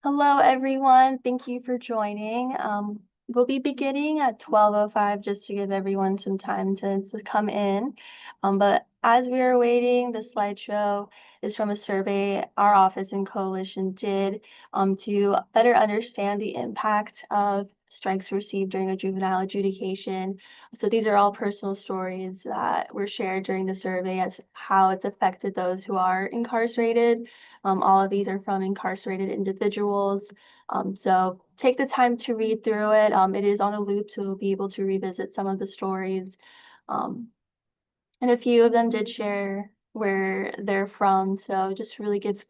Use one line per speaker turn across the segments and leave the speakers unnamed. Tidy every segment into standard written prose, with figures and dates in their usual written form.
Hello, everyone. Thank you for joining. We'll be beginning at 12:05 just to give everyone some time to come in. But as we are waiting, the slideshow is from a survey our office and coalition did to better understand the impact of strikes received during a juvenile adjudication. So these are all personal stories that were shared during the survey as how it's affected those who are incarcerated. All of these are from incarcerated individuals. So take the time to read through it. It is on a loop, so you'll be able to revisit some of the stories. Um, and a few of them did share where they're from, so just really gives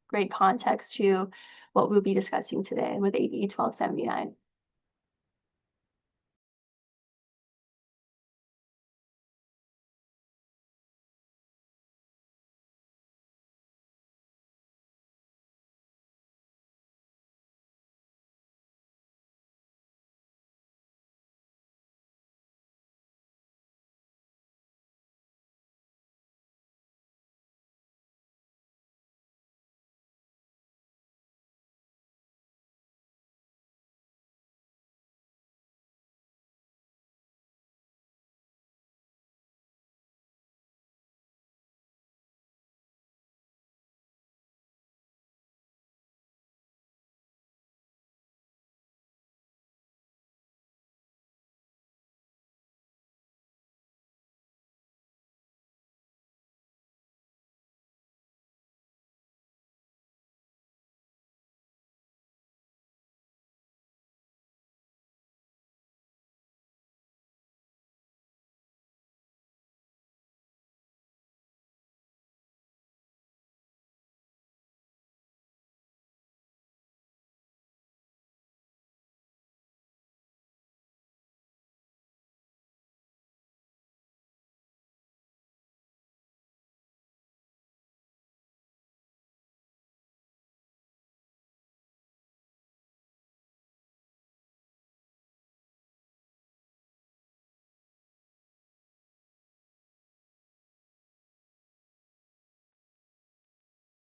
great context to what we'll be discussing today with AB 1279.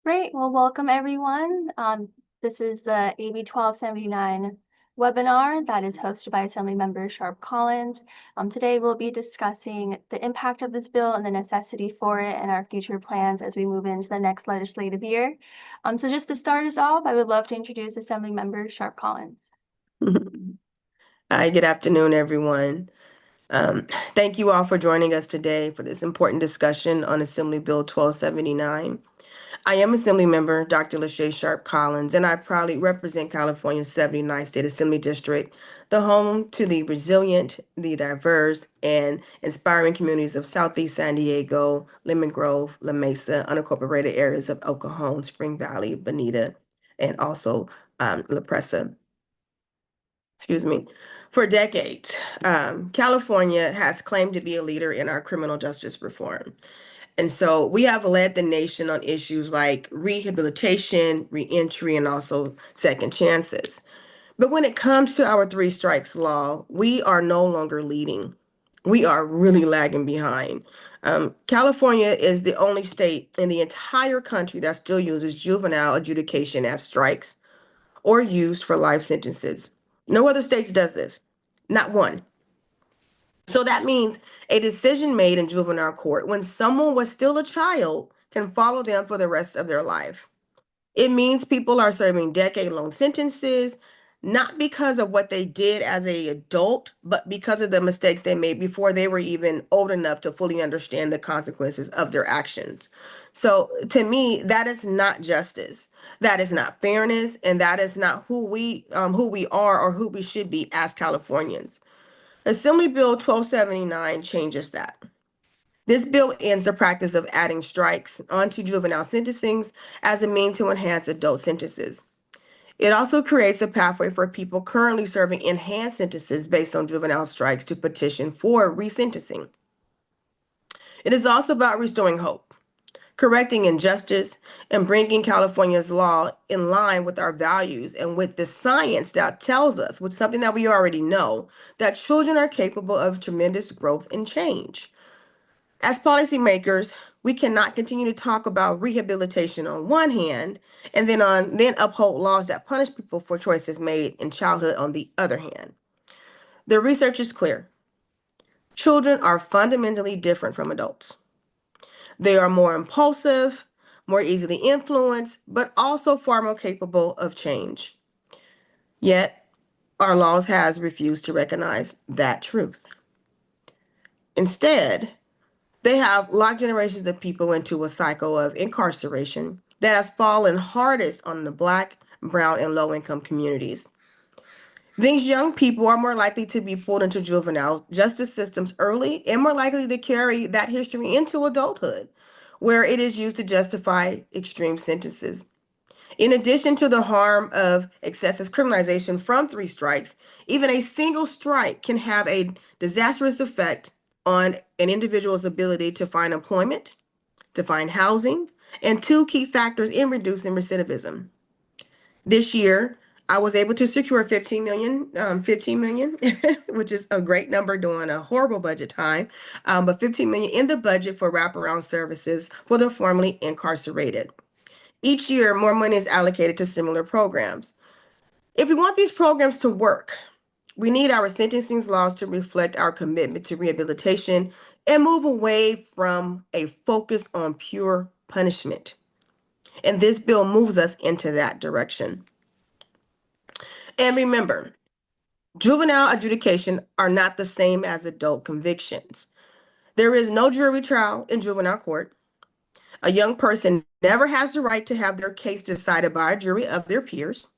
Great. Well, welcome everyone. This is the AB 1279 webinar that is hosted by Assemblymember Sharp Collins. Today we'll be discussing the impact of this bill and the necessity for it and our future plans as we move into the next legislative year. So just to start us off, I would love to introduce Assemblymember Sharp Collins.
Hi, good afternoon, everyone. Thank you all for joining us today for this important discussion on Assembly Bill 1279. I am Assemblymember Dr. Lachey Sharp Collins, and I proudly represent California's 79th State Assembly District, the home to the resilient, the diverse, and inspiring communities of Southeast San Diego, Lemon Grove, La Mesa, unincorporated areas of El Cajon, Spring Valley, Bonita, and also La Presa. Excuse me. For decades, California has claimed to be a leader in our criminal justice reform. And so we have led the nation on issues like rehabilitation, reentry, and also second chances. But when it comes to our three strikes law, we are no longer leading. We are really lagging behind. California is the only state in the entire country that still uses juvenile adjudication as strikes or used for life sentences. No other states does this, not one. So that means a decision made in juvenile court when someone was still a child can follow them for the rest of their life. It means people are serving decade-long sentences, not because of what they did as an adult, but because of the mistakes they made before they were even old enough to fully understand the consequences of their actions. So to me, that is not justice. That is not fairness, and that is not who we are or who we should be as Californians. Assembly Bill 1279 changes that. This bill ends the practice of adding strikes onto juvenile sentencings as a means to enhance adult sentences. It also creates a pathway for people currently serving enhanced sentences based on juvenile strikes to petition for resentencing. It is also about restoring hope, correcting injustice, and bringing California's law in line with our values and with the science that tells us, which is something that we already know, that children are capable of tremendous growth and change. As policymakers, We cannot continue to talk about rehabilitation on one hand and then uphold laws that punish people for choices made in childhood on the other hand. The research is clear. Children are fundamentally different from adults. They are more impulsive, more easily influenced, but also far more capable of change. Yet, our laws has refused to recognize that truth. Instead, they have locked generations of people into a cycle of incarceration that has fallen hardest on the Black, brown, and low-income communities. These young people are more likely to be pulled into juvenile justice systems early and more likely to carry that history into adulthood, where it is used to justify extreme sentences. In addition to the harm of excessive criminalization from three strikes, even a single strike can have a disastrous effect on an individual's ability to find employment, to find housing, and two key factors in reducing recidivism. This year, I was able to secure 15 million, which is a great number during a horrible budget time, but 15 million in the budget for wraparound services for the formerly incarcerated. Each year, more money is allocated to similar programs. If we want these programs to work, we need our sentencing laws to reflect our commitment to rehabilitation and move away from a focus on pure punishment. And this bill moves us into that direction. And remember, juvenile adjudication are not the same as adult convictions. There is no jury trial in juvenile court. A young person never has the right to have their case decided by a jury of their peers.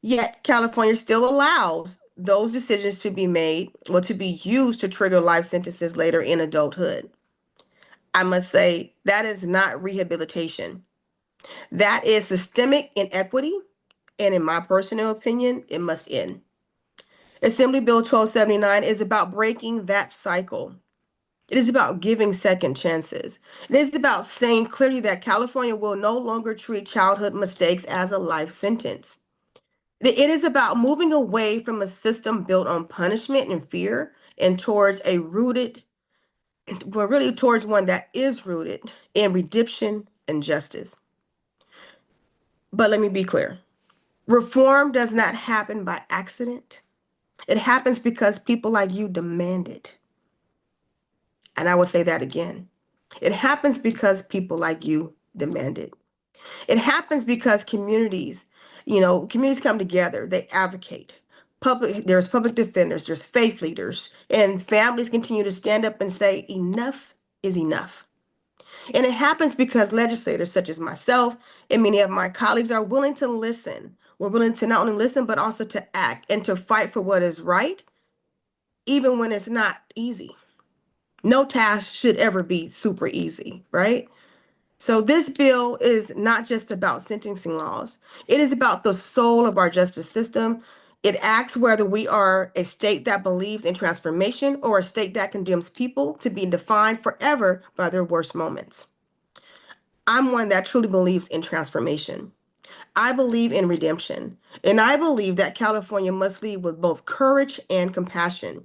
Yet, California still allows those decisions to be made or to be used to trigger life sentences later in adulthood. I must say, that is not rehabilitation. That is systemic inequity, and in my personal opinion, it must end. Assembly Bill 1279 is about breaking that cycle. It is about giving second chances. It is about saying clearly that California will no longer treat childhood mistakes as a life sentence. It is about moving away from a system built on punishment and fear and towards towards one that is rooted in redemption and justice. But let me be clear. Reform does not happen by accident. It happens because people like you demand it. And I will say that again. It happens because people like you demand it. It happens because communities come together, they advocate. There's public defenders, there's faith leaders, and families continue to stand up and say, enough is enough. And it happens because legislators such as myself and many of my colleagues are willing to listen. We're willing to not only listen, but also to act and to fight for what is right, even when it's not easy. No task should ever be super easy, right? So this bill is not just about sentencing laws. It is about the soul of our justice system. It asks whether we are a state that believes in transformation or a state that condemns people to be defined forever by their worst moments. I'm one that truly believes in transformation. I believe in redemption, and I believe that California must lead with both courage and compassion.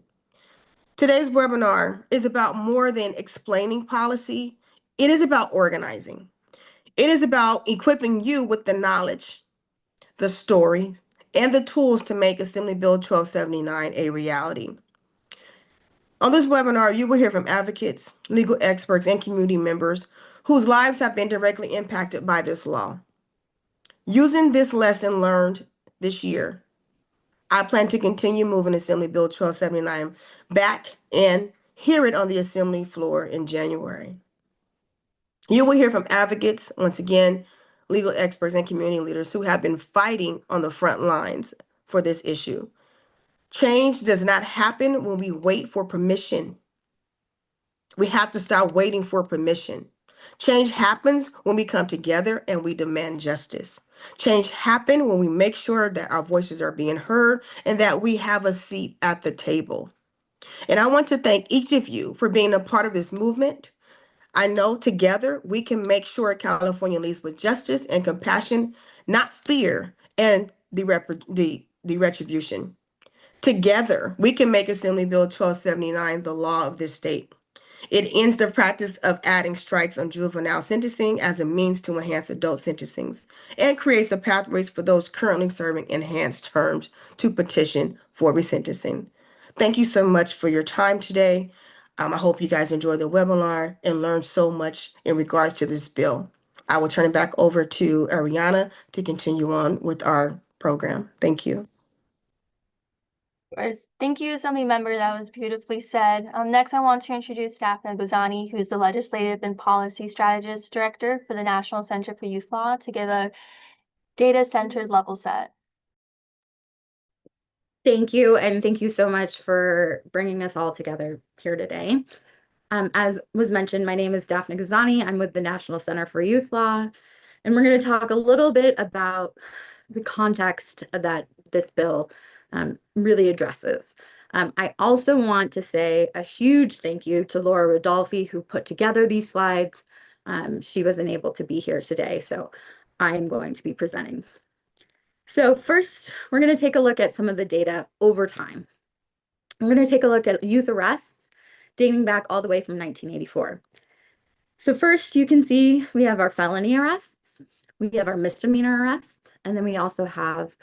Today's webinar is about more than explaining policy. It is about organizing. It is about equipping you with the knowledge, the story, and the tools to make Assembly Bill 1279 a reality. On this webinar, you will hear from advocates, legal experts, and community members whose lives have been directly impacted by this law. Using this lesson learned this year, I plan to continue moving Assembly Bill 1279 back and hear it on the Assembly floor in January. You will hear from advocates, once again, legal experts, and community leaders who have been fighting on the front lines for this issue. Change does not happen when we wait for permission. We have to stop waiting for permission. Change happens when we come together and we demand justice. Change happens when we make sure that our voices are being heard and that we have a seat at the table. And I want to thank each of you for being a part of this movement. I know together we can make sure California leads with justice and compassion, not fear and the retribution. Together, we can make Assembly Bill 1279 the law of this state. It ends the practice of adding strikes on juvenile sentencing as a means to enhance adult sentencing and creates a pathways for those currently serving enhanced terms to petition for resentencing. Thank you so much for your time today. I hope you guys enjoyed the webinar and learned so much in regards to this bill. I will turn it back over to Ariana to continue on with our program. Thank you.
Thank you, Assembly Member. That was beautifully said. Next, I want to introduce Daphne Gozani, who's the Legislative and Policy Strategist Director for the National Center for Youth Law, to give a data-centered level set.
Thank you, and thank you so much for bringing us all together here today. As was mentioned, my name is Daphne Gozani. I'm with the National Center for Youth Law, and we're going to talk a little bit about the context that this bill really addresses. I also want to say a huge thank you to Laura Rodolfi, who put together these slides. She wasn't able to be here today, so I am going to be presenting. So first, we're going to take a look at some of the data over time. We're going to take a look at youth arrests dating back all the way from 1984. So first, you can see we have our felony arrests, we have our misdemeanor arrests, and then we also have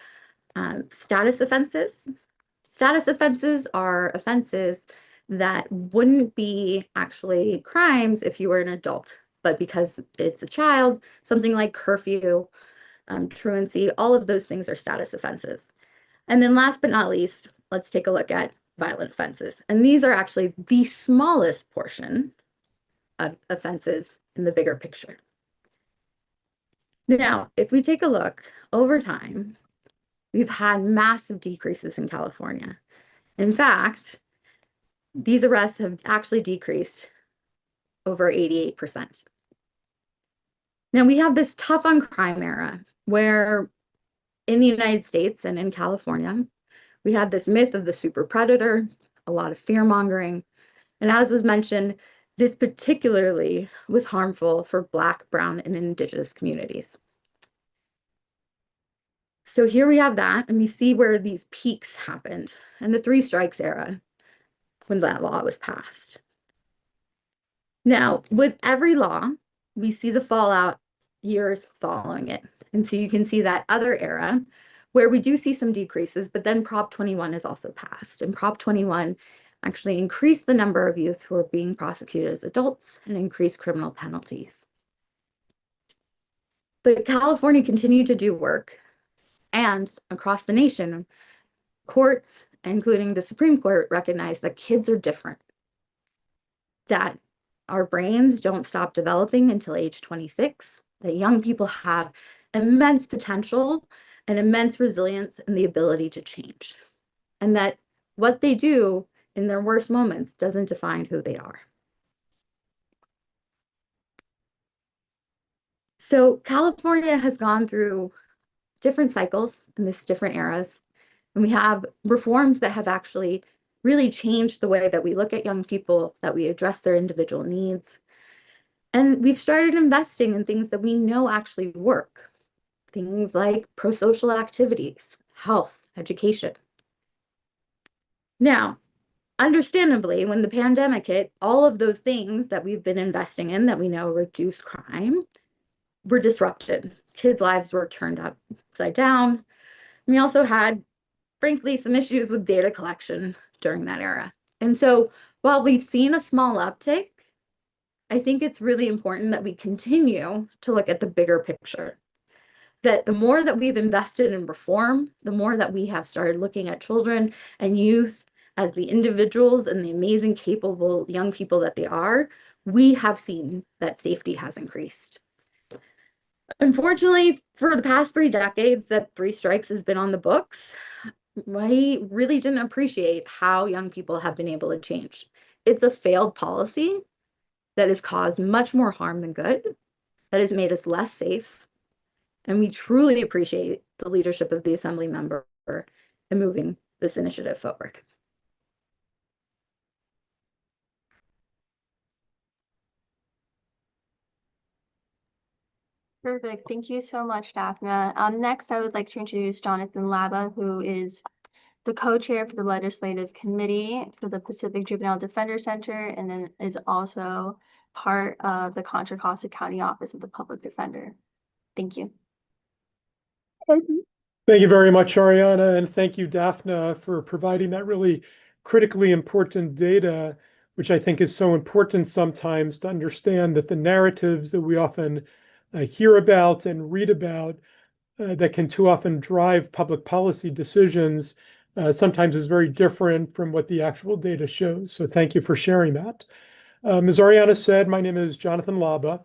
status offenses. Status offenses are offenses that wouldn't be actually crimes if you were an adult, but because it's a child, something like curfew, truancy, all of those things are status offenses. And then last but not least, let's take a look at violent offenses. And these are actually the smallest portion of offenses in the bigger picture. Now, if we take a look over time, we've had massive decreases in California. In fact, these arrests have actually decreased over 88%. Now, we have this tough on crime era where in the United States and in California, we had this myth of the super predator, a lot of fear mongering. And as was mentioned, this particularly was harmful for Black, Brown, and Indigenous communities. So here we have that, and we see where these peaks happened in the three strikes era when that law was passed. Now, with every law, we see the fallout years following it. And so you can see that other era where we do see some decreases, but then Prop 21 is also passed. And Prop 21 actually increased the number of youth who are being prosecuted as adults and increased criminal penalties. But California continued to do work, and across the nation, courts, including the Supreme Court, recognize that kids are different, that our brains don't stop developing until age 26, that young people have immense potential and immense resilience and the ability to change, and that what they do in their worst moments doesn't define who they are. So California has gone through different cycles in these different eras, and we have reforms that have actually really changed the way that we look at young people, that we address their individual needs. And we've started investing in things that we know actually work. Things like pro-social activities, health, education. Now, understandably, when the pandemic hit, all of those things that we've been investing in that we know reduce crime were disrupted. Kids' lives were turned upside down. We also had, frankly, some issues with data collection during that era. And so while we've seen a small uptick, I think it's really important that we continue to look at the bigger picture. That the more that we've invested in reform, the more that we have started looking at children and youth as the individuals and the amazing, capable young people that they are, we have seen that safety has increased. Unfortunately, for the past 3 decades that three strikes has been on the books, we really didn't appreciate how young people have been able to change. It's a failed policy that has caused much more harm than good, that has made us less safe. And we truly appreciate the leadership of the Assembly member in moving this initiative forward.
Perfect. Thank you so much, Daphne. Next, I would like to introduce Jonathan Laba, who is the co-chair for the Legislative Committee for the Pacific Juvenile Defender Center, and then is also part of the Contra Costa County Office of the Public Defender. Thank you.
Thank you very much, Ariana, and thank you, Daphne, for providing that really critically important data, which I think is so important sometimes to understand that the narratives that we often hear about and read about that can too often drive public policy decisions sometimes is very different from what the actual data shows. So thank you for sharing that. As Ariana said, my name is Jonathan Laba,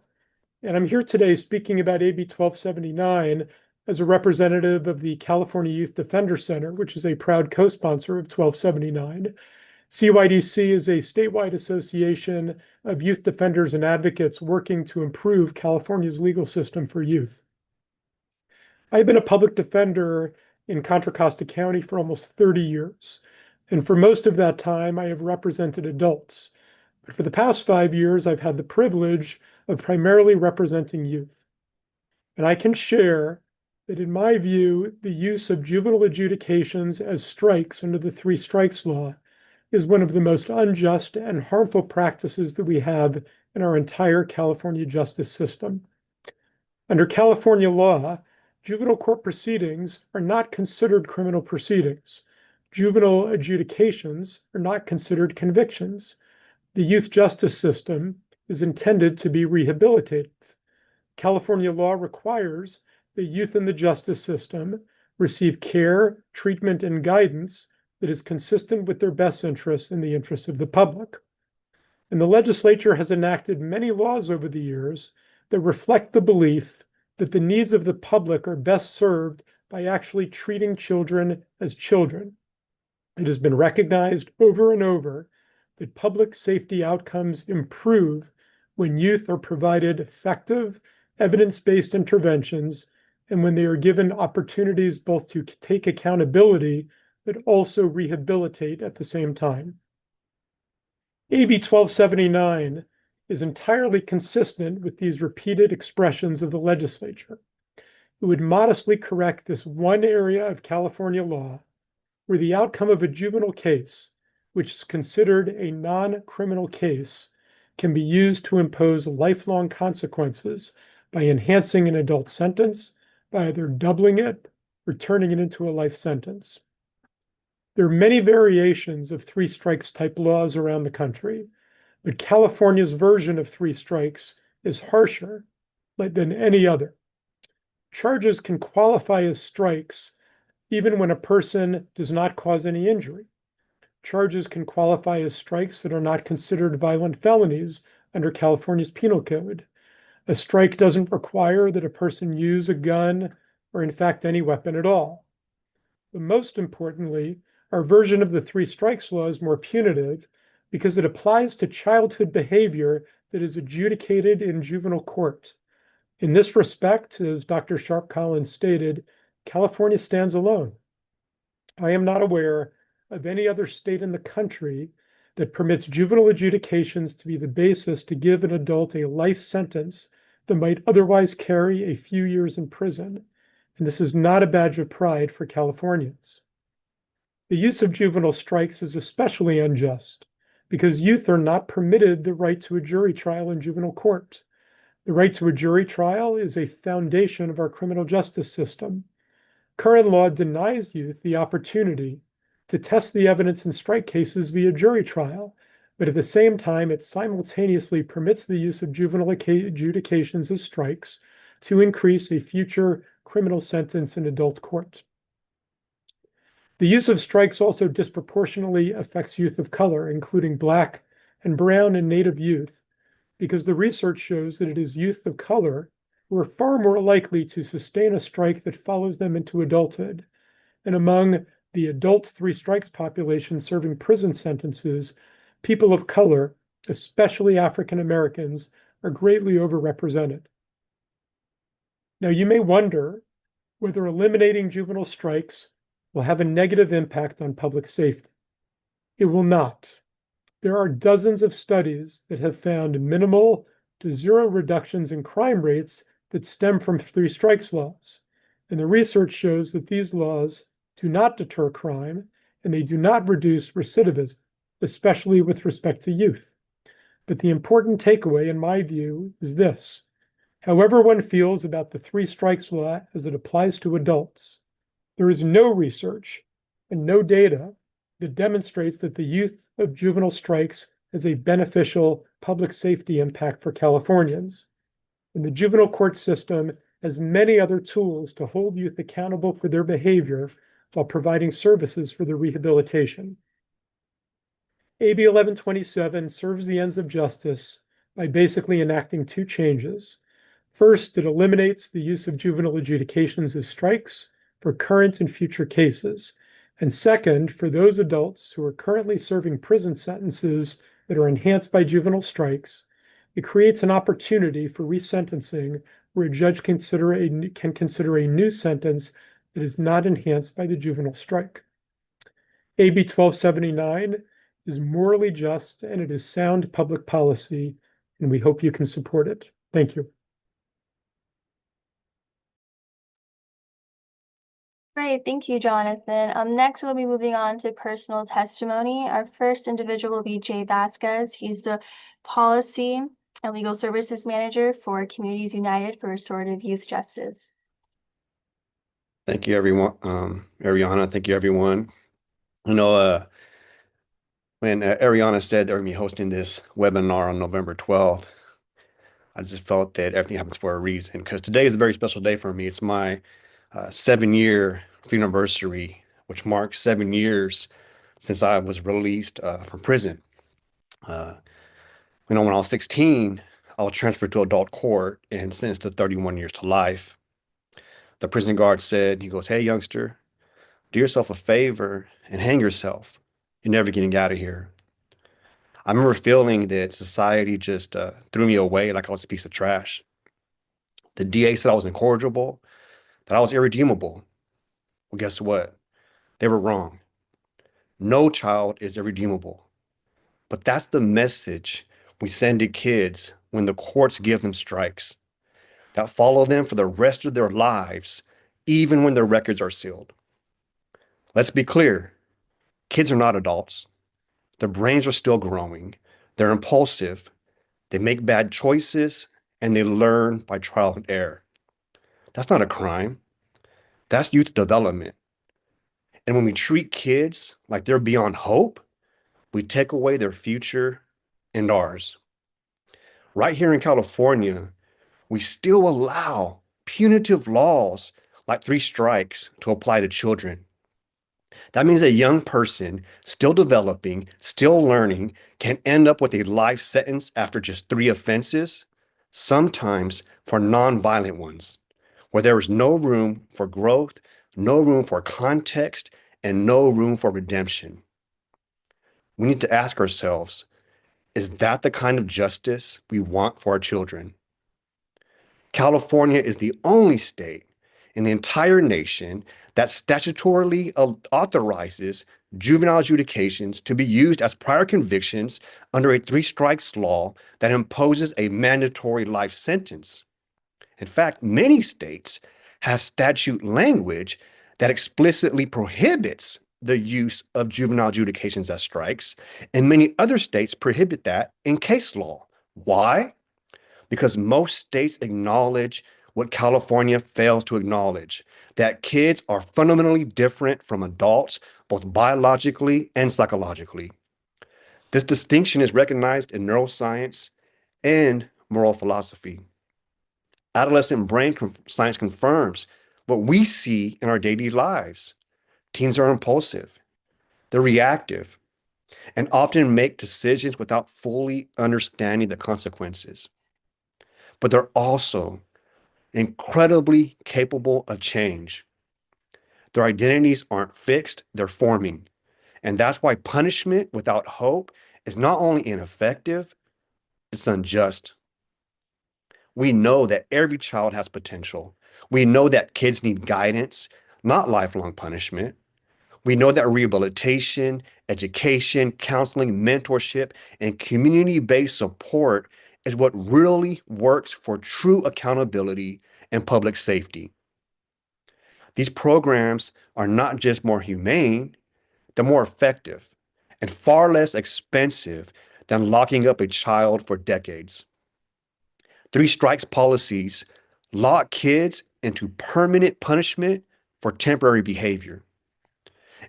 and I'm here today speaking about AB 1279 as a representative of the California Youth Defender Center, which is a proud co-sponsor of 1279. CYDC is a statewide association of youth defenders and advocates working to improve California's legal system for youth. I've been a public defender in Contra Costa County for almost 30 years, and for most of that time, I have represented adults. But for the past 5 years, I've had the privilege of primarily representing youth. And I can share that in my view, the use of juvenile adjudications as strikes under the three strikes law is one of the most unjust and harmful practices that we have in our entire California justice system. Under California law, juvenile court proceedings are not considered criminal proceedings. Juvenile adjudications are not considered convictions. The youth justice system is intended to be rehabilitative. California law requires that youth in the justice system receive care, treatment, and guidance that is consistent with their best interests and the interests of the public. And the legislature has enacted many laws over the years that reflect the belief that the needs of the public are best served by actually treating children as children. It has been recognized over and over that public safety outcomes improve when youth are provided effective, evidence-based interventions and when they are given opportunities both to take accountability but also rehabilitate at the same time. AB 1279 is entirely consistent with these repeated expressions of the legislature. It would modestly correct this one area of California law where the outcome of a juvenile case, which is considered a non-criminal case, can be used to impose lifelong consequences by enhancing an adult sentence, by either doubling it or turning it into a life sentence. There are many variations of three strikes type laws around the country, but California's version of three strikes is harsher than any other. Charges can qualify as strikes even when a person does not cause any injury. Charges can qualify as strikes that are not considered violent felonies under California's penal code. A strike doesn't require that a person use a gun or, in fact, any weapon at all. But most importantly, our version of the three strikes law is more punitive because it applies to childhood behavior that is adjudicated in juvenile court. In this respect, as Dr. Sharp Collins stated, California stands alone. I am not aware of any other state in the country that permits juvenile adjudications to be the basis to give an adult a life sentence that might otherwise carry a few years in prison. And this is not a badge of pride for Californians. The use of juvenile strikes is especially unjust because youth are not permitted the right to a jury trial in juvenile court. The right to a jury trial is a foundation of our criminal justice system. Current law denies youth the opportunity to test the evidence in strike cases via jury trial, but at the same time, it simultaneously permits the use of juvenile adjudications as strikes to increase a future criminal sentence in adult court. The use of strikes also disproportionately affects youth of color, including Black and Brown and Native youth, because the research shows that it is youth of color who are far more likely to sustain a strike that follows them into adulthood. And among the adult three strikes population serving prison sentences, people of color, especially African Americans, are greatly overrepresented. Now, you may wonder whether eliminating juvenile strikes will have a negative impact on public safety. It will not. There are dozens of studies that have found minimal to zero reductions in crime rates that stem from three strikes laws. And the research shows that these laws do not deter crime and they do not reduce recidivism, especially with respect to youth. But the important takeaway, in my view, is this. However one feels about the three strikes law as it applies to adults, there is no research and no data that demonstrates that the use of juvenile strikes has a beneficial public safety impact for Californians. And the juvenile court system has many other tools to hold youth accountable for their behavior while providing services for their rehabilitation. AB 1127 serves the ends of justice by basically enacting two changes. First, it eliminates the use of juvenile adjudications as strikes for current and future cases. And second, for those adults who are currently serving prison sentences that are enhanced by juvenile strikes, it creates an opportunity for resentencing where a judge can consider a new sentence that is not enhanced by the juvenile strike. AB 1279 is morally just and it is sound public policy, and we hope you can support it. Thank you.
Great, thank you, Jonathan. Next, we'll be moving on to personal testimony. Our first individual will be Jay Vasquez. He's the Policy and Legal Services Manager for Communities United for Restorative Youth Justice.
Thank you, everyone. Ariana, thank you, everyone. You know, when Ariana said they're going to be hosting this webinar on November 12th, I just felt that everything happens for a reason, because today is a very special day for me. It's my 7-year anniversary, which marks 7 years since I was released from prison. When I was 16, I was transferred to adult court and sentenced to 31 years to life. The prison guard said, he goes, "Hey, youngster, do yourself a favor and hang yourself. You're never getting out of here." I remember feeling that society just threw me away like I was a piece of trash. The DA said I was incorrigible, that I was irredeemable. Well, guess what? They were wrong. No child is irredeemable. But that's the message we send to kids when the courts give them strikes that follow them for the rest of their lives, even when their records are sealed. Let's be clear. Kids are not adults. Their brains are still growing. They're impulsive. They make bad choices, and they learn by trial and error. That's not a crime. That's youth development. And when we treat kids like they're beyond hope, we take away their future and ours. Right here in California, we still allow punitive laws like 3 strikes to apply to children. That means a young person still developing, still learning, can end up with a life sentence after just 3 offenses, sometimes for nonviolent ones, where there is no room for growth, no room for context, and no room for redemption. We need to ask ourselves, is that the kind of justice we want for our children? California is the only state in the entire nation that statutorily authorizes juvenile adjudications to be used as prior convictions under a 3 strikes law that imposes a mandatory life sentence. In fact, many states have statute language that explicitly prohibits the use of juvenile adjudications as strikes, and many other states prohibit that in case law. Why? Because most states acknowledge what California fails to acknowledge, that kids are fundamentally different from adults, both biologically and psychologically. This distinction is recognized in neuroscience and moral philosophy. Adolescent brain science confirms what we see in our daily lives. Teens are impulsive, they're reactive, and often make decisions without fully understanding the consequences. But they're also incredibly capable of change. Their identities aren't fixed, they're forming. And that's why punishment without hope is not only ineffective, it's unjust. We know that every child has potential. We know that kids need guidance, not lifelong punishment. We know that rehabilitation, education, counseling, mentorship, and community-based support is what really works for true accountability and public safety. These programs are not just more humane, they're more effective and far less expensive than locking up a child for decades. Three strikes policies lock kids into permanent punishment for temporary behavior.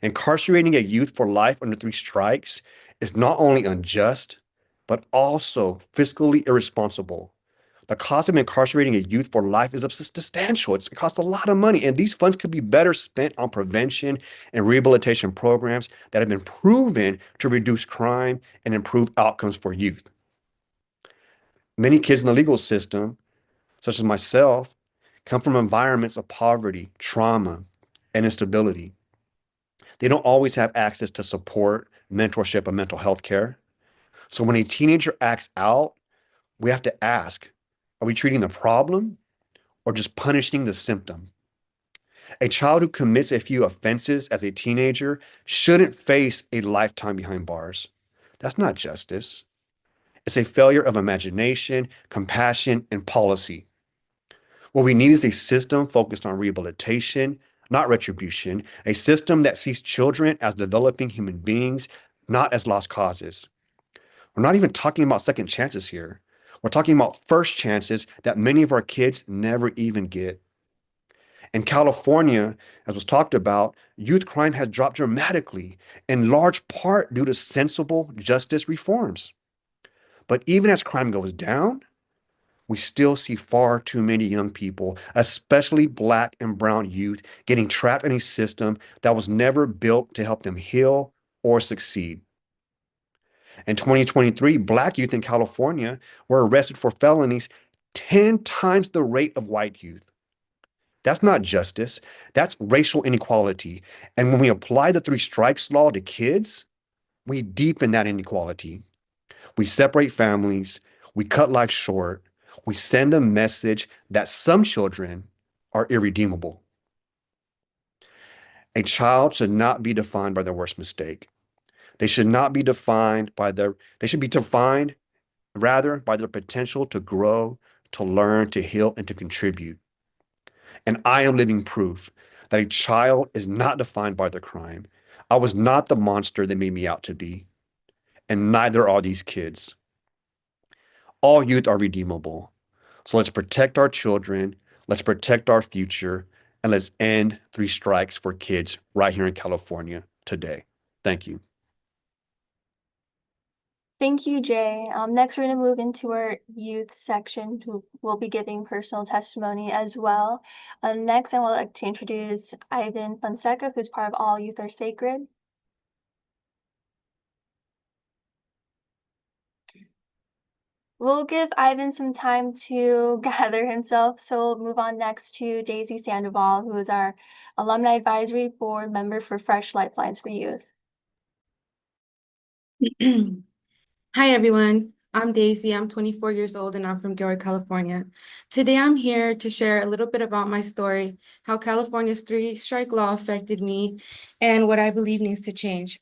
Incarcerating a youth for life under three strikes is not only unjust, but also fiscally irresponsible. The cost of incarcerating a youth for life is substantial. It costs a lot of money, and these funds could be better spent on prevention and rehabilitation programs that have been proven to reduce crime and improve outcomes for youth. Many kids in the legal system, such as myself, come from environments of poverty, trauma, and instability. They don't always have access to support, mentorship, and mental health care. So when a teenager acts out, we have to ask, are we treating the problem or just punishing the symptom? A child who commits a few offenses as a teenager shouldn't face a lifetime behind bars. That's not justice. It's a failure of imagination, compassion, and policy. What we need is a system focused on rehabilitation, not retribution, a system that sees children as developing human beings, not as lost causes. We're not even talking about second chances here. We're talking about first chances that many of our kids never even get. In California, as was talked about, youth crime has dropped dramatically, in large part due to sensible justice reforms. But even as crime goes down, we still see far too many young people, especially Black and brown youth, getting trapped in a system that was never built to help them heal or succeed. In 2023, Black youth in California were arrested for felonies 10 times the rate of white youth. That's not justice. That's racial inequality. And when we apply the three strikes law to kids, we deepen that inequality. We separate families. We cut life short. We send a message that some children are irredeemable. A child should not be defined by their worst mistake. They should not be defined by they should be defined rather by their potential to grow, to learn, to heal, and to contribute. And I am living proof that a child is not defined by their crime. I was not the monster they made me out to be, and neither are these kids. All youth are redeemable. So let's protect our children, let's protect our future, and let's end three strikes for kids right here in California today. Thank you.
Thank you, Jay. Next, we're going to move into our youth section, who will be giving personal testimony as well. Next, I would like to introduce Ivan Fonseca, who's part of All Youth Are Sacred. We'll give Ivan some time to gather himself, so we'll move on next to Daisy Sandoval, who is our Alumni Advisory Board member for Fresh Lifelines for Youth.
Hi, everyone. I'm Daisy. I'm 24 years old and I'm from Gilroy, California. Today, I'm here to share a little bit about my story, how California's three-strike law affected me, and what I believe needs to change.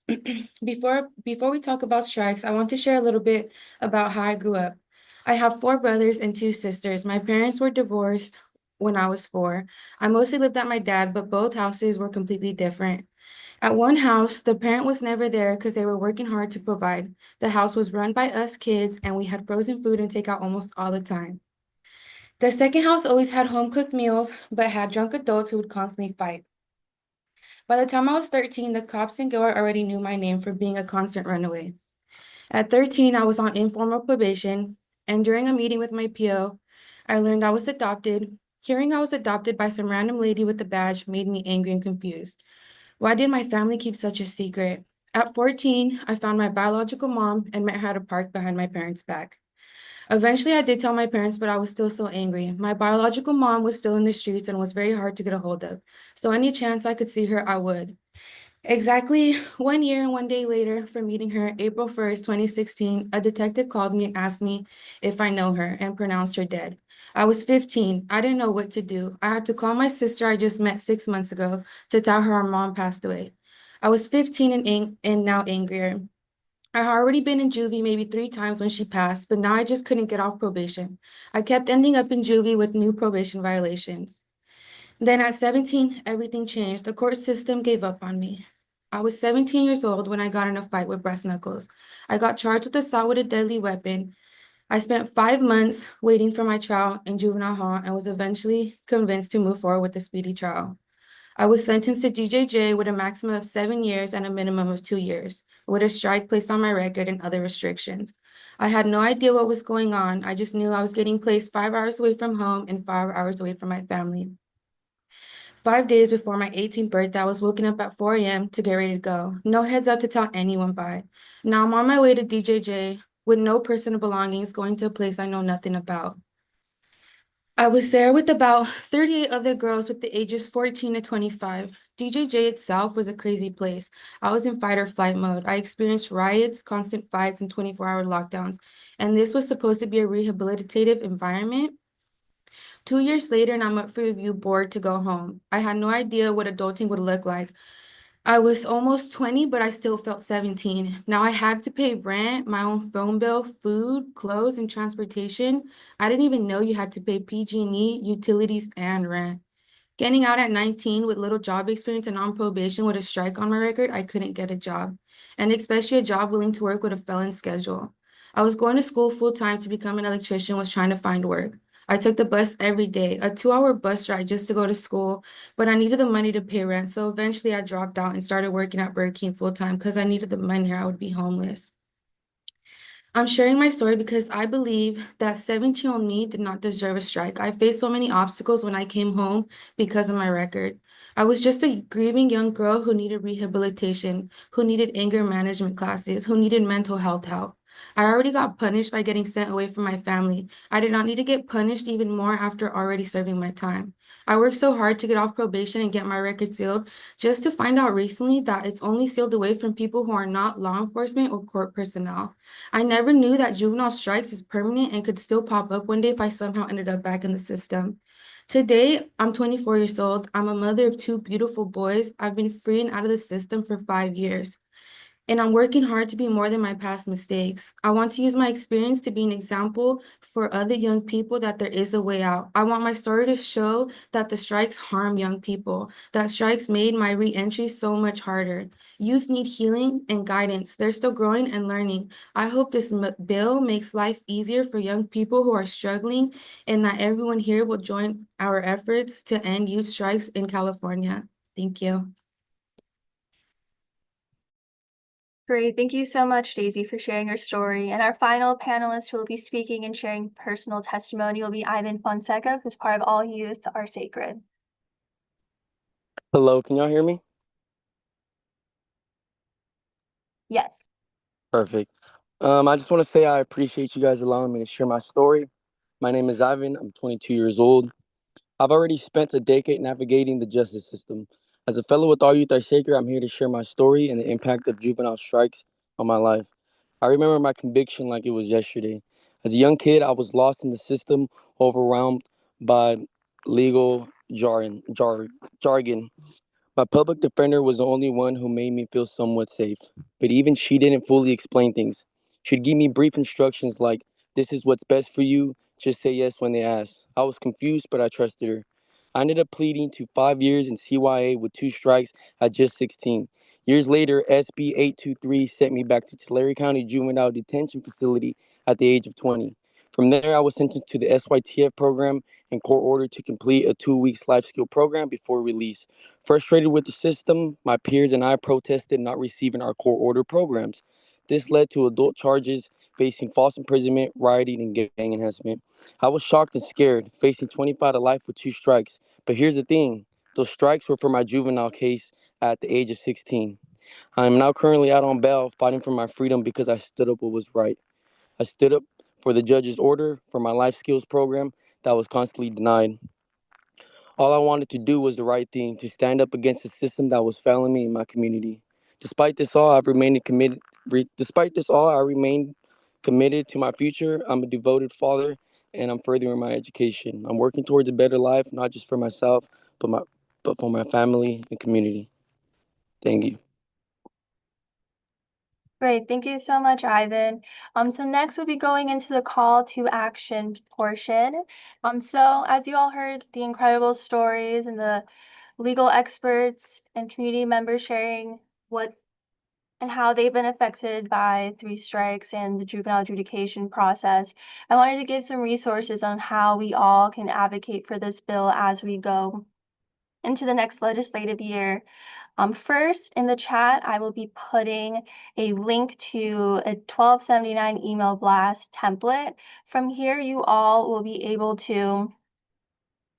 Before we talk about strikes, I want to share a little bit about how I grew up. I have 4 brothers and 2 sisters. My parents were divorced when I was 4. I mostly lived at my dad, but both houses were completely different. At one house, the parent was never there because they were working hard to provide. The house was run by us kids, and we had frozen food and takeout almost all the time. The second house always had home-cooked meals, but had drunk adults who would constantly fight. By the time I was 13, the cops in Gilroy already knew my name for being a constant runaway. At 13, I was on informal probation, and during a meeting with my PO, I learned I was adopted. Hearing I was adopted by some random lady with a badge made me angry and confused. Why did my family keep such a secret? At 14, I found my biological mom and met her at a park behind my parents' back. Eventually, I did tell my parents, but I was still so angry. My biological mom was still in the streets and was very hard to get a hold of. So any chance I could see her, I would. Exactly 1 year and 1 day later from meeting her, April 1st, 2016, a detective called me and asked me if I know her and pronounced her dead. I was 15. I didn't know what to do. I had to call my sister I just met 6 months ago to tell her mom passed away. I was 15 and now angrier. I had already been in juvie maybe 3 times when she passed, but now I just couldn't get off probation. I kept ending up in juvie with new probation violations. Then at 17, everything changed. The court system gave up on me. I was 17 years old when I got in a fight with Brass Knuckles. I got charged with assault with a deadly weapon. I spent 5 months waiting for my trial in juvenile hall and was eventually convinced to move forward with a speedy trial. I was sentenced to GJJ with a maximum of 7 years and a minimum of 2 years, with a strike placed on my record and other restrictions. I had no idea what was going on. I just knew I was getting placed 5 hours away from home and 5 hours away from my family. 5 days before my 18th birthday, I was woken up at 4 a.m. to get ready to go. No heads up to tell anyone by. Now I'm on my way to DJJ with no personal belongings, going to a place I know nothing about. I was there with about 38 other girls with the ages 14 to 25. DJJ itself was a crazy place. I was in fight or flight mode. I experienced riots, constant fights, and 24-hour lockdowns. And this was supposed to be a rehabilitative environment. 2 years later, and I'm up for review board to go home. I had no idea what adulting would look like. I was almost 20, but I still felt 17. Now I had to pay rent, my own phone bill, food, clothes, and transportation. I didn't even know you had to pay PG&E, utilities, and rent. Getting out at 19 with little job experience and on probation with a strike on my record, I couldn't get a job, and especially a job willing to work with a felon schedule. I was going to school full-time to become an electrician, was trying to find work. I took the bus every day, a 2-hour bus ride just to go to school, but I needed the money to pay rent, so eventually I dropped out and started working at Burger King full-time because I needed the money or I would be homeless. I'm sharing my story because I believe that 17-year-old me did not deserve a strike. I faced so many obstacles when I came home because of my record. I was just a grieving young girl who needed rehabilitation, who needed anger management classes, who needed mental health help. I already got punished by getting sent away from my family. I did not need to get punished even more after already serving my time. I worked so hard to get off probation and get my record sealed, just to find out recently that it's only sealed away from people who are not law enforcement or court personnel. I never knew that juvenile strikes is permanent and could still pop up one day if I somehow ended up back in the system. Today, I'm 24 years old. I'm a mother of 2 beautiful boys. I've been free and out of the system for 5 years. And I'm working hard to be more than my past mistakes. I want to use my experience to be an example for other young people that there is a way out. I want my story to show that the strikes harm young people, that strikes made my re-entry so much harder. Youth need healing and guidance. They're still growing and learning. I hope this bill makes life easier for young people who are struggling, and that everyone here will join our efforts to end youth strikes in California. Thank you.
Great. Thank you so much, Daisy, for sharing your story. And our final panelist who will be speaking and sharing personal testimony will be Ivan Fonseca, who's part of All Youth Are Sacred.
Hello, can y'all hear me?
Yes.
Perfect. I just want to say I appreciate you guys allowing me to share my story. My name is Ivan. I'm 22 years old. I've already spent a decade navigating the justice system. As a fellow with All Youth Are Sacred, I'm here to share my story and the impact of juvenile strikes on my life. I remember my conviction like it was yesterday. As a young kid, I was lost in the system, overwhelmed by legal jargon. My public defender was the only one who made me feel somewhat safe, but even she didn't fully explain things. She'd give me brief instructions like, "This is what's best for you, just say yes when they ask." I was confused, but I trusted her. I ended up pleading to 5 years in CYA with 2 strikes at just 16. Years later, SB 823 sent me back to Tulare County Juvenile Detention Facility at the age of 20. From there, I was sentenced to the SYTF program and court ordered to complete a 2 weeks life skill program before release. Frustrated with the system, my peers and I protested not receiving our court order programs. This led to adult charges facing false imprisonment, rioting, and gang enhancement. I was shocked and scared, facing 25 to life with 2 strikes. But here's the thing, those strikes were for my juvenile case at the age of 16. I am now currently out on bail fighting for my freedom because I stood up what was right. I stood up for the judge's order for my life skills program that was constantly denied. All I wanted to do was the right thing, to stand up against a system that was failing me in my community. Despite this all, I've remained committed. Despite this all, I remain committed to my future. I'm a devoted father, and I'm furthering my education. I'm working towards a better life, not just for myself, but for my family and community. Thank you.
Great. Thank you so much, Ivan. So next we'll be going into the call to action portion. So as you all heard, the incredible stories and the legal experts and community members sharing what and how they've been affected by 3 strikes and the juvenile adjudication process. I wanted to give some resources on how we all can advocate for this bill as we go into the next legislative year. First, in the chat, I will be putting a link to a 1279 email blast template. From here, you all will be able to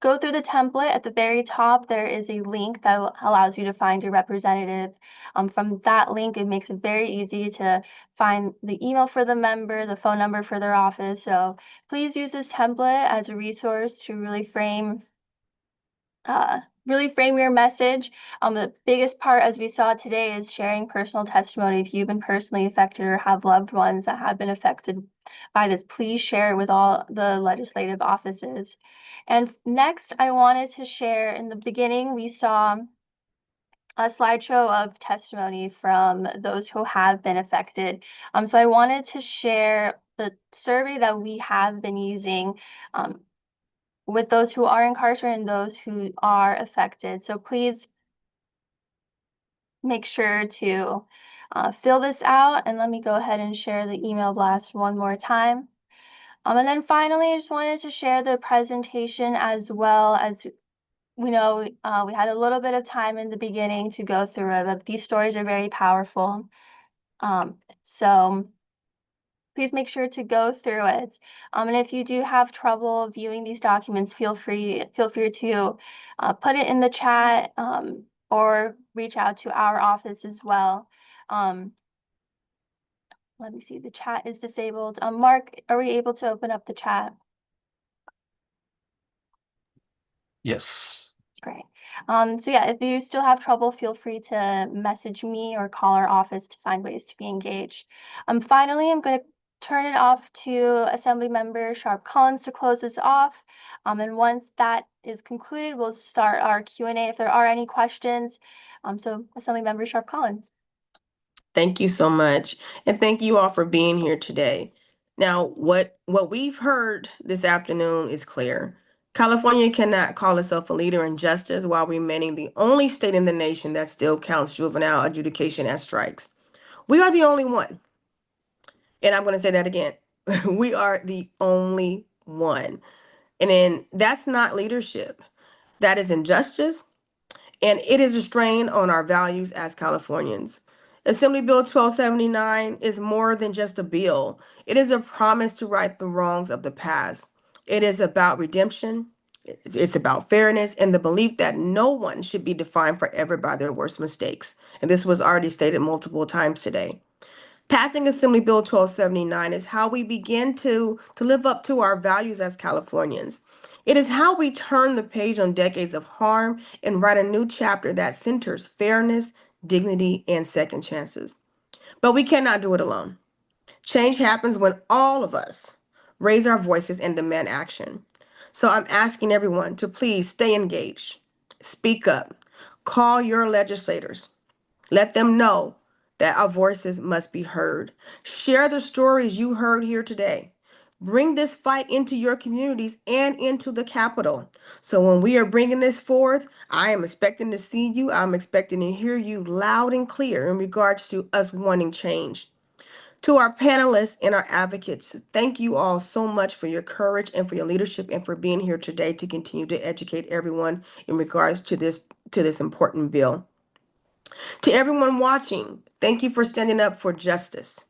go through the template. At the very top, there is a link that allows you to find your representative. From that link, it makes it very easy to find the email for the member, the phone number for their office. So please use this template as a resource to really frame your message. The biggest part, as we saw today, is sharing personal testimony. If you've been personally affected or have loved ones that have been affected by this, please share it with all the legislative offices. And next, I wanted to share, in the beginning, we saw a slideshow of testimony from those who have been affected. So I wanted to share the survey that we have been using with those who are incarcerated and those who are affected. So please make sure to fill this out, and let me go ahead and share the email blast one more time. And then finally, I just wanted to share the presentation as well. As we know, we had a little bit of time in the beginning to go through it, but these stories are very powerful. So please make sure to go through it. And if you do have trouble viewing these documents, feel free to put it in the chat or reach out to our office as well. Let me see, the chat is disabled. Mark, are we able to open up the chat?
Yes.
Great. So yeah, if you still have trouble, feel free to message me or call our office to find ways to be engaged. Finally, I'm going to turn it off to Assemblymember Sharp Collins to close this off. And once that is concluded, we'll start our Q&A if there are any questions. So Assemblymember Sharp Collins.
Thank you so much. And thank you all for being here today. Now, what we've heard this afternoon is clear. California cannot call itself a leader in justice while remaining the only state in the nation that still counts juvenile adjudication as strikes. We are the only one. And I'm going to say that again. We are the only one. And then that's not leadership. That is injustice. And it is a strain on our values as Californians. Assembly Bill 1279 is more than just a bill. It is a promise to right the wrongs of the past. It is about redemption. It's about fairness and the belief that no one should be defined forever by their worst mistakes. And this was already stated multiple times today. Passing Assembly Bill 1279 is how we begin to live up to our values as Californians. It is how we turn the page on decades of harm and write a new chapter that centers fairness, dignity, and second chances. But we cannot do it alone. Change happens when all of us raise our voices and demand action. So I'm asking everyone to please stay engaged, speak up, call your legislators, let them know that our voices must be heard. Share the stories you heard here today. Bring this fight into your communities and into the Capitol. So when we are bringing this forth, I am expecting to see you. I'm expecting to hear you loud and clear in regards to us wanting change. To our panelists and our advocates, thank you all so much for your courage and for your leadership and for being here today to continue to educate everyone in regards to this important bill. To everyone watching, thank you for standing up for justice.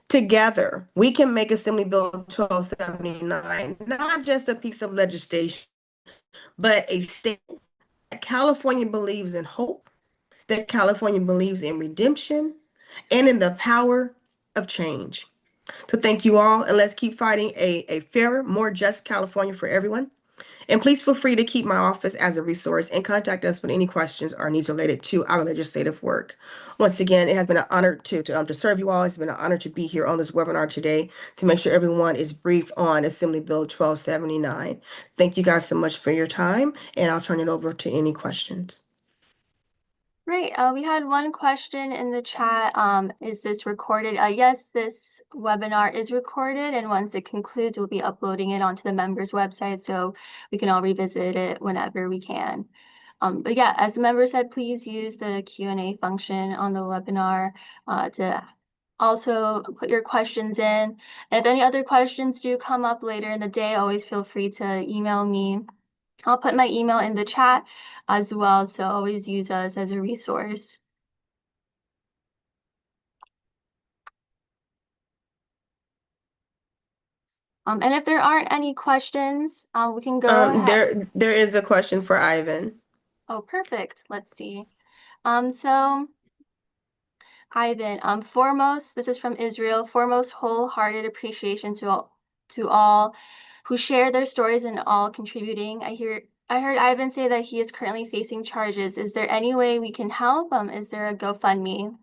Together, we can make Assembly Bill 1279 not just a piece of legislation, but a statement that California believes in hope, that California believes in redemption, and in the power of change. So thank you all, and let's keep fighting a fairer, more just California for everyone. And please feel free to keep my office as a resource and contact us with any questions or needs related to our legislative work. Once again, it has been an honor to serve you all. It's been an honor to be here on this webinar today to make sure everyone is briefed on Assembly Bill 1279. Thank you guys so much for your time, and I'll turn it over to any questions.
Great. We had one question in the chat. Is this recorded? Yes, this webinar is recorded, and once it concludes, we'll be uploading it onto the members' website so we can all revisit it whenever we can. But yeah, as the member said, please use the Q&A function on the webinar to also put your questions in. And if any other questions do come up later in the day, always feel free to email me. I'll put my email in the chat as well, so always use us as a resource. And if there aren't any questions, we can go ahead.
There is a question for Ivan.
Oh, perfect. Let's see. So Ivan, foremost, this is from Israel, foremost wholehearted appreciation to all who share their stories and all contributing. I heard Ivan say that he is currently facing charges. Is there any way we can help? Is there a GoFundMe?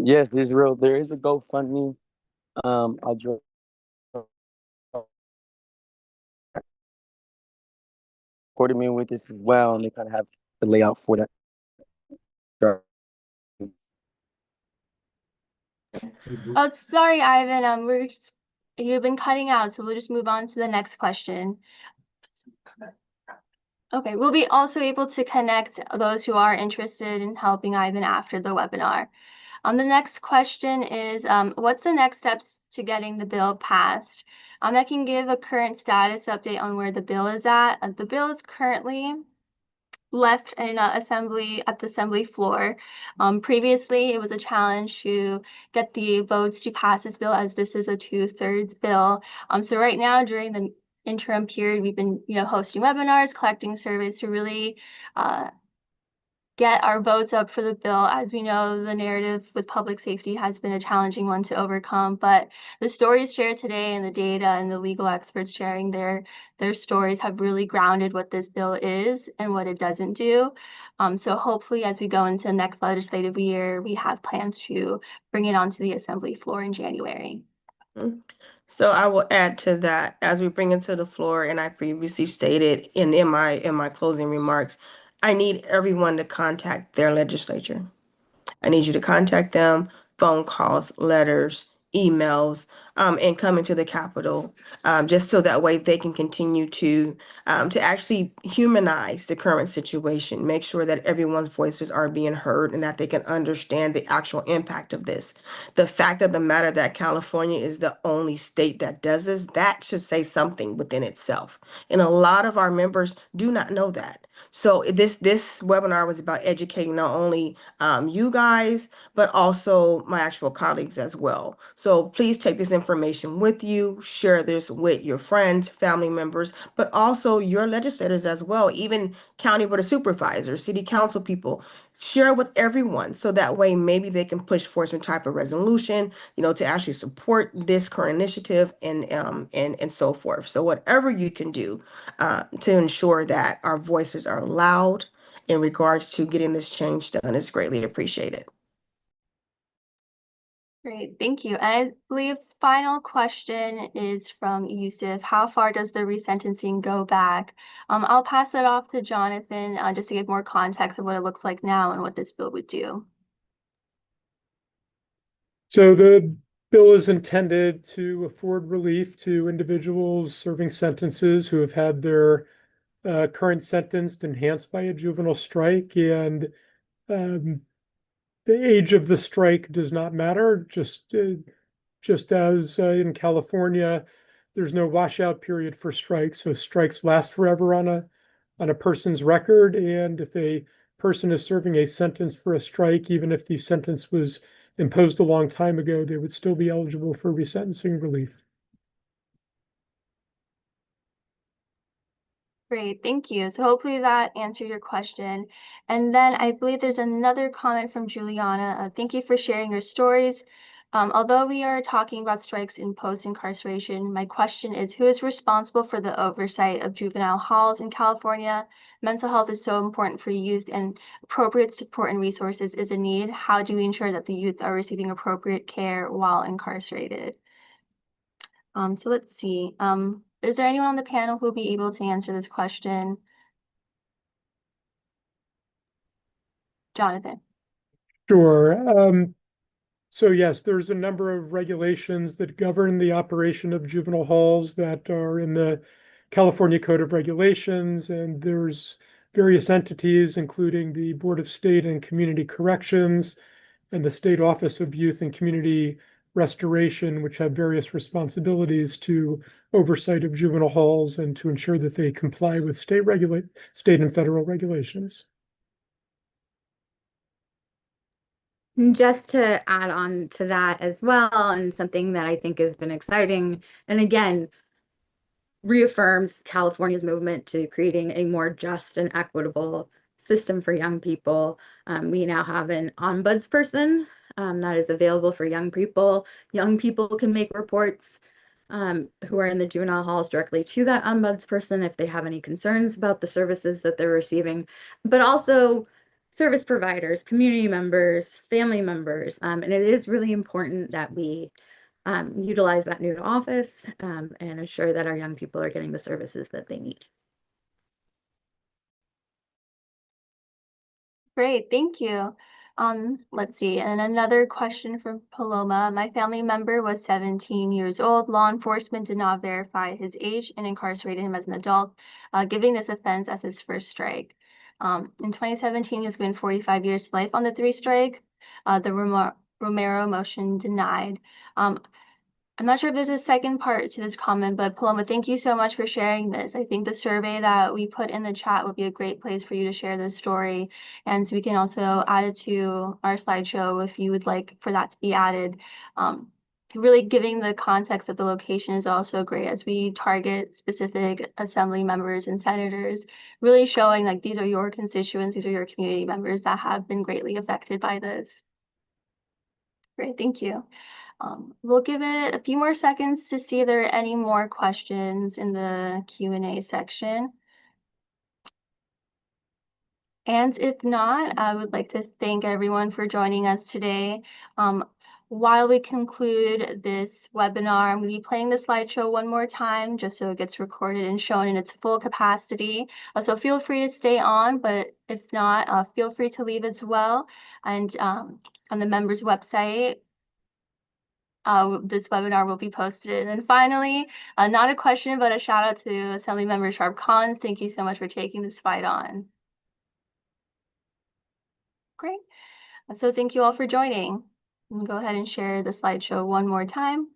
Yes, Israel, there is a GoFundMe. I'll draw recorded me with this as well, and they kind of have the layout for that.
Oh, sorry, Ivan. You've been cutting out, so we'll just move on to the next question. Okay, we'll be also able to connect those who are interested in helping Ivan after the webinar. The next question is, what's the next steps to getting the bill passed? I can give a current status update on where the bill is at. The bill is currently left in the assembly floor. Previously, it was a challenge to get the votes to pass this bill, as this is a 2/3 bill. So right now, during the interim period, we've been hosting webinars, collecting surveys to really get our votes up for the bill. As we know, the narrative with public safety has been a challenging one to overcome, but the stories shared today and the data and the legal experts sharing their stories have really grounded what this bill is and what it doesn't do. So hopefully, as we go into the next legislative year, we have plans to bring it onto the assembly floor in January.
So I will add to that as we bring it to the floor, and I previously stated in my closing remarks, I need everyone to contact their legislature. I need you to contact them, phone calls, letters, emails, and come into the Capitol, just so that way they can continue to actually humanize the current situation, make sure that everyone's voices are being heard and that they can understand the actual impact of this. The fact of the matter that California is the only state that does this, that should say something within itself. And a lot of our members do not know that. So this webinar was about educating not only you guys, but also my actual colleagues as well. So please take this information with you, share this with your friends, family members, but also your legislators as well, even county board of supervisors, city council people. Share with everyone so that way maybe they can push for some type of resolution, to actually support this current initiative and so forth. So whatever you can do to ensure that our voices are loud in regards to getting this change done is greatly appreciated.
Great, thank you. I believe final question is from Yusuf. How far does the resentencing go back? I'll pass it off to Jonathan just to give more context of what it looks like now and what this bill would do.
So the bill is intended to afford relief to individuals serving sentences who have had their current sentence enhanced by a juvenile strike, and the age of the strike does not matter. Just as in California, there's no washout period for strikes, so strikes last forever on a person's record. And if a person is serving a sentence for a strike, even if the sentence was imposed a long time ago, they would still be eligible for resentencing relief.
Great, thank you. So hopefully that answered your question. And then I believe there's another comment from Juliana. Thank you for sharing your stories. Although we are talking about strikes in post-incarceration, my question is, who is responsible for the oversight of juvenile halls in California? Mental health is so important for youth, and appropriate support and resources is a need. How do we ensure that the youth are receiving appropriate care while incarcerated? So let's see. Is there anyone on the panel who will be able to answer this question? Jonathan.
Sure. So yes, there's a number of regulations that govern the operation of juvenile halls that are in the California Code of Regulations, and there's various entities, including the Board of State and Community Corrections and the State Office of Youth and Community Restoration, which have various responsibilities to oversight of juvenile halls and to ensure that they comply with state and federal regulations.
Just to add on to that as well, and something that I think has been exciting, and again, reaffirms California's movement to creating a more just and equitable system for young people. We now have an ombudsperson that is available for young people. Young people can make reports who are in the juvenile halls directly to that ombudsperson if they have any concerns about the services that they're receiving, but also service providers, community members, family members. And it is really important that we utilize that new office and ensure that our young people are getting the services that they need.
Great, thank you. Let's see, and another question from Paloma. My family member was 17 years old. Law enforcement did not verify his age and incarcerated him as an adult, giving this offense as his first strike. In 2017, he was given 45 years to life on the 3-strike. The Romero motion denied. I'm not sure if there's a second part to this comment, but Paloma, thank you so much for sharing this. I think the survey that we put in the chat would be a great place for you to share this story. And so we can also add it to our slideshow if you would like for that to be added. Really giving the context of the location is also great as we target specific assembly members and senators, really showing like these are your constituents, these are your community members that have been greatly affected by this. Great, thank you. We'll give it a few more seconds to see if there are any more questions in the Q&A section. And if not, I would like to thank everyone for joining us today. While we conclude this webinar, I'm going to be playing the slideshow one more time just so it gets recorded and shown in its full capacity. So feel free to stay on, but if not, feel free to leave as well. And on the members website, this webinar will be posted. And then finally, not a question, but a shout out to Assemblymember Sharp Collins. Thank you so much for taking this fight on. Great. So thank you all for joining. I'm gonna go ahead and share the slideshow one more time.